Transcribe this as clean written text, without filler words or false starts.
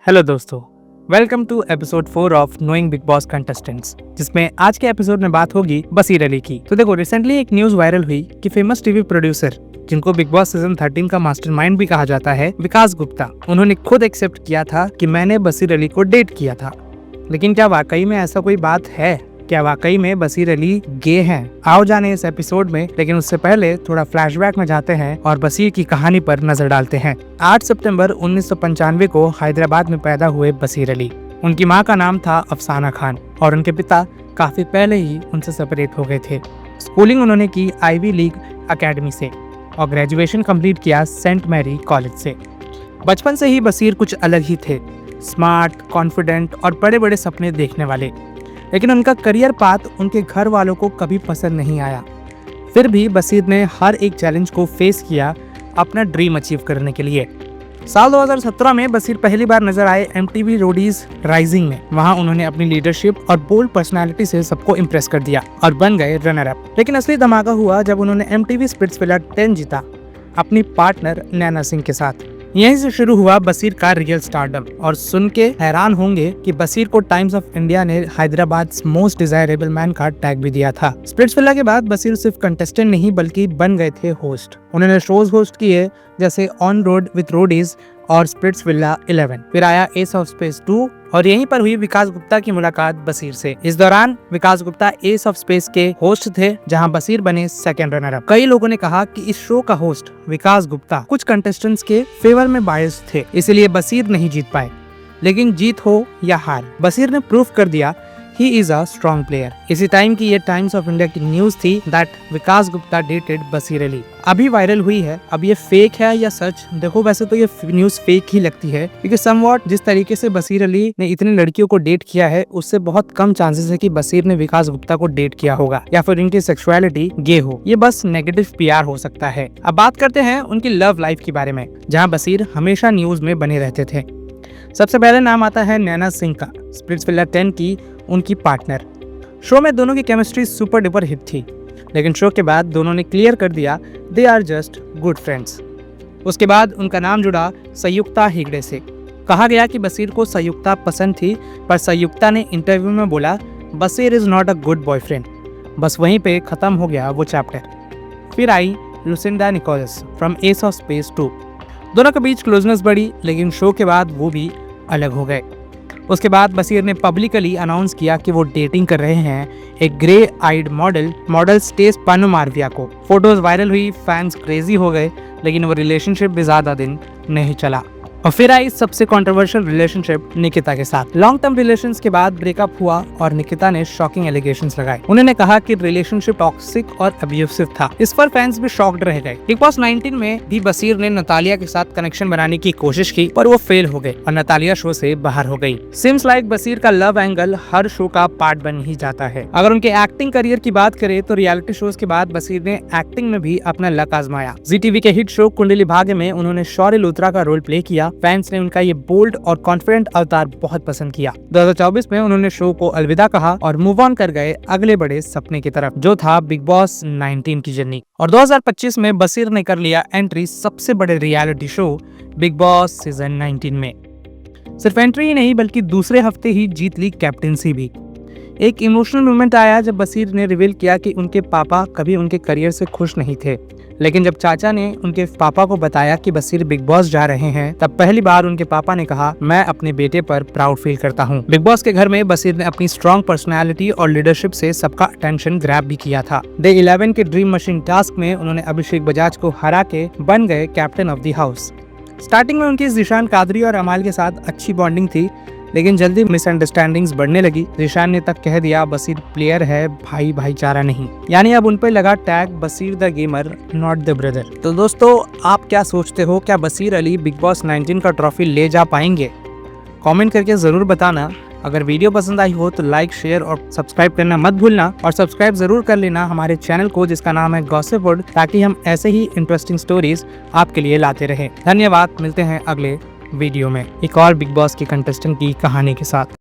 Hello दोस्तों, welcome to episode 4 of knowing Bigg Boss contestants, जिसमें आज के एपिसोड में बात होगी बसीर अली की। तो देखो, रिसेंटली एक न्यूज वायरल हुई कि फेमस टीवी प्रोड्यूसर, जिनको बिग बॉस सीजन 13 का मास्टरमाइंड भी कहा जाता है, विकास गुप्ता, उन्होंने खुद एक्सेप्ट किया था कि मैंने बसीर अली को डेट किया था। लेकिन क्या वाकई में ऐसा कोई बात है? क्या वाकई में बसीर अली गे हैं? आओ जाने इस एपिसोड में, लेकिन उससे पहले थोड़ा फ्लैशबैक में जाते हैं और बसीर की कहानी पर नजर डालते हैं। 8 सितंबर 1995 को हैदराबाद में पैदा हुए बसीर अली। उनकी मां का नाम था अफसाना खान और उनके पिता काफी पहले ही उनसे सेपरेट हो गए थे। स्कूलिंग उन्होंने की आईवी लीग अकेडमी से और ग्रेजुएशन कंप्लीट किया सेंट मैरी कॉलेज से। बचपन से ही बसीर कुछ अलग ही थे, स्मार्ट, कॉन्फिडेंट और बड़े बड़े सपने देखने वाले। लेकिन उनका करियर पाथ उनके घर वालों को कभी पसंद नहीं आया। फिर भी बसीर ने हर एक चैलेंज को फेस किया अपना ड्रीम अचीव करने के लिए। साल 2017 में बसीर पहली बार नजर आए MTV रोडीज राइजिंग में। वहां उन्होंने अपनी लीडरशिप और बोल्ड पर्सनालिटी से सबको इम्प्रेस कर दिया और बन गए रनर अप। लेकिन असली धमाका हुआ जब उन्होंने MTV स्पिट्सविला 10 जीता अपनी पार्टनर नैना सिंह के साथ। यहीं से शुरू हुआ बसीर का रियल स्टारडम। और सुन के हैरान होंगे कि बसीर को टाइम्स ऑफ इंडिया ने हैदराबाद मोस्ट डिजायरेबल मैन का टैग भी दिया था। स्पिट्सविला के बाद बसीर सिर्फ कंटेस्टेंट नहीं बल्कि बन गए थे होस्ट। उन्होंने शोज होस्ट किए जैसे ऑन रोड विद रोडीज और स्पिट्सविला 11। फिर आया एस ऑफ स्पेस 2 और यहीं पर हुई विकास गुप्ता की मुलाकात बसीर से। इस दौरान विकास गुप्ता एस ऑफ स्पेस के होस्ट थे, जहां बसीर बने सेकंड रनर अप। कई लोगों ने कहा कि इस शो का होस्ट विकास गुप्ता कुछ कंटेस्टेंट्स के फेवर में बायस थे, इसलिए बसीर नहीं जीत पाए। लेकिन जीत हो या हार, बसीर ने प्रूव कर दिया he is a strong player. इसी टाइम की ये टाइम्स ऑफ इंडिया की न्यूज थी दैट विकास गुप्ता डेटेड बसीर अली। अभी वायरल हुई है। अब ये फेक है या सच? देखो, वैसे तो ये न्यूज फेक ही लगती है, क्योंकि समवॉट जिस तरीके से बसीर अली ने इतनी लड़कियों को डेट किया है, उससे बहुत कम चांसेस है कि बसीर ने विकास गुप्ता को डेट किया होगा या फिर इनकी सेक्सुअलिटी गे हो। ये बस नेगेटिव PR हो सकता है। अब बात करते हैं उनकी लव लाइफ के बारे में, जहाँ बसीर हमेशा न्यूज में बने रहते थे। सबसे पहले नाम आता है नैना सिंह का, स्पिट्सविला 10 की उनकी पार्टनर। शो में दोनों की केमिस्ट्री सुपर डुपर हिट थी, लेकिन शो के बाद दोनों ने क्लियर कर दिया they are just good friends. उसके बाद उनका नाम जुड़ा संयुक्ता हेगड़े से। कहा गया कि बसीर को संयुक्ता पसंद थी, पर संयुक्ता ने इंटरव्यू में बोला Basir is not a good boyfriend. बस वहीं पे खत्म हो गया वो चैप्टर। फिर आई Lucinda Nicholas from Ace of Space 2। दोनों के बीच क्लोजनेस बढ़ी, लेकिन शो के बाद वो भी अलग हो गए। उसके बाद बसीर ने पब्लिकली अनाउंस किया कि वो डेटिंग कर रहे हैं एक ग्रे आइड मॉडल स्टेस पानोमार्विया को। फोटोज वायरल हुई, फैंस क्रेजी हो गए, लेकिन वो रिलेशनशिप भी ज्यादा दिन नहीं चला। और फिर आई सबसे कंट्रोवर्शियल रिलेशनशिप निकिता के साथ। लॉन्ग टर्म रिलेशंस के बाद ब्रेकअप हुआ और निकिता ने शॉकिंग एलिगेशंस लगाए। उन्होंने कहा कि रिलेशनशिप टॉक्सिक और अब्यूसिव था। इस पर फैंस भी शॉक्ड रह गए। बिग बॉस 19 में भी बसीर ने नतालिया के साथ कनेक्शन बनाने की कोशिश की, पर वो फेल हो गए और नतालिया शो से बाहर हो गई। सिम्स लाइक बसीर का लव एंगल हर शो का पार्ट बन ही जाता है। अगर उनके एक्टिंग करियर की बात करें तो रियलिटी शोज के बाद बसीर ने एक्टिंग में भी अपना लक आजमाया। ZTV के हिट शो कुंडली भाग्य में उन्होंने शौर्य लूथरा का रोल प्ले किया। फैंस ने उनका ये बोल्ड और कॉन्फिडेंट अवतार बहुत पसंद किया। 2024 में उन्होंने शो को अलविदा कहा और मूव ऑन कर गए अगले बड़े सपने की तरफ, जो था बिग बॉस 19 की जर्नी। और 2025 में बसीर ने कर लिया एंट्री सबसे बड़े reality show big boss season 19 में। सिर्फ एंट्री ही नहीं, बल्कि दूसरे हफ्ते ही जीत ली कैप्टेंसी भी। एक इमोशनल मोमेंट आया जब बसीर ने रिवील किया कि उनके पापा कभी उनके करियर से खुश नहीं थे, लेकिन जब चाचा ने उनके पापा को बताया कि बसीर बिग बॉस जा रहे हैं, तब पहली बार उनके पापा ने कहा मैं अपने बेटे पर प्राउड फील करता हूँ। बिग बॉस के घर में बसीर ने अपनी स्ट्रॉन्ग पर्सनैलिटी और लीडरशिप से सबका अटेंशन ग्रैब भी किया था। डे 11 के ड्रीम मशीन टास्क में उन्होंने अभिषेक बजाज को हरा के बन गए captain of the house. Starting में उनकी जिशान कादरी और अमाल के साथ अच्छी बॉन्डिंग थी, लेकिन जल्दी मिसअंडरस्टैंडिंग्स बढ़ने लगी। जिशान ने तक कह दिया बसीर प्लेयर है, भाई भाईचारा नहीं। यानी अब उन पर लगा tag Basir the gamer not the brother. तो दोस्तों, आप क्या सोचते हो? क्या बसीर अली बिग बॉस 19 का ट्रॉफी ले जा पाएंगे? कमेंट करके जरूर बताना। अगर वीडियो पसंद आई हो तो लाइक, शेयर और सब्सक्राइब करना मत भूलना। और सब्सक्राइब जरूर कर लेना हमारे चैनल को, जिसका नाम है गॉसिपवुड, ताकि हम ऐसे ही इंटरेस्टिंग स्टोरीज आपके लिए लाते रहें। धन्यवाद। मिलते हैं अगले वीडियो में एक और बिग बॉस के कंटेस्टेंट की कहानी के साथ।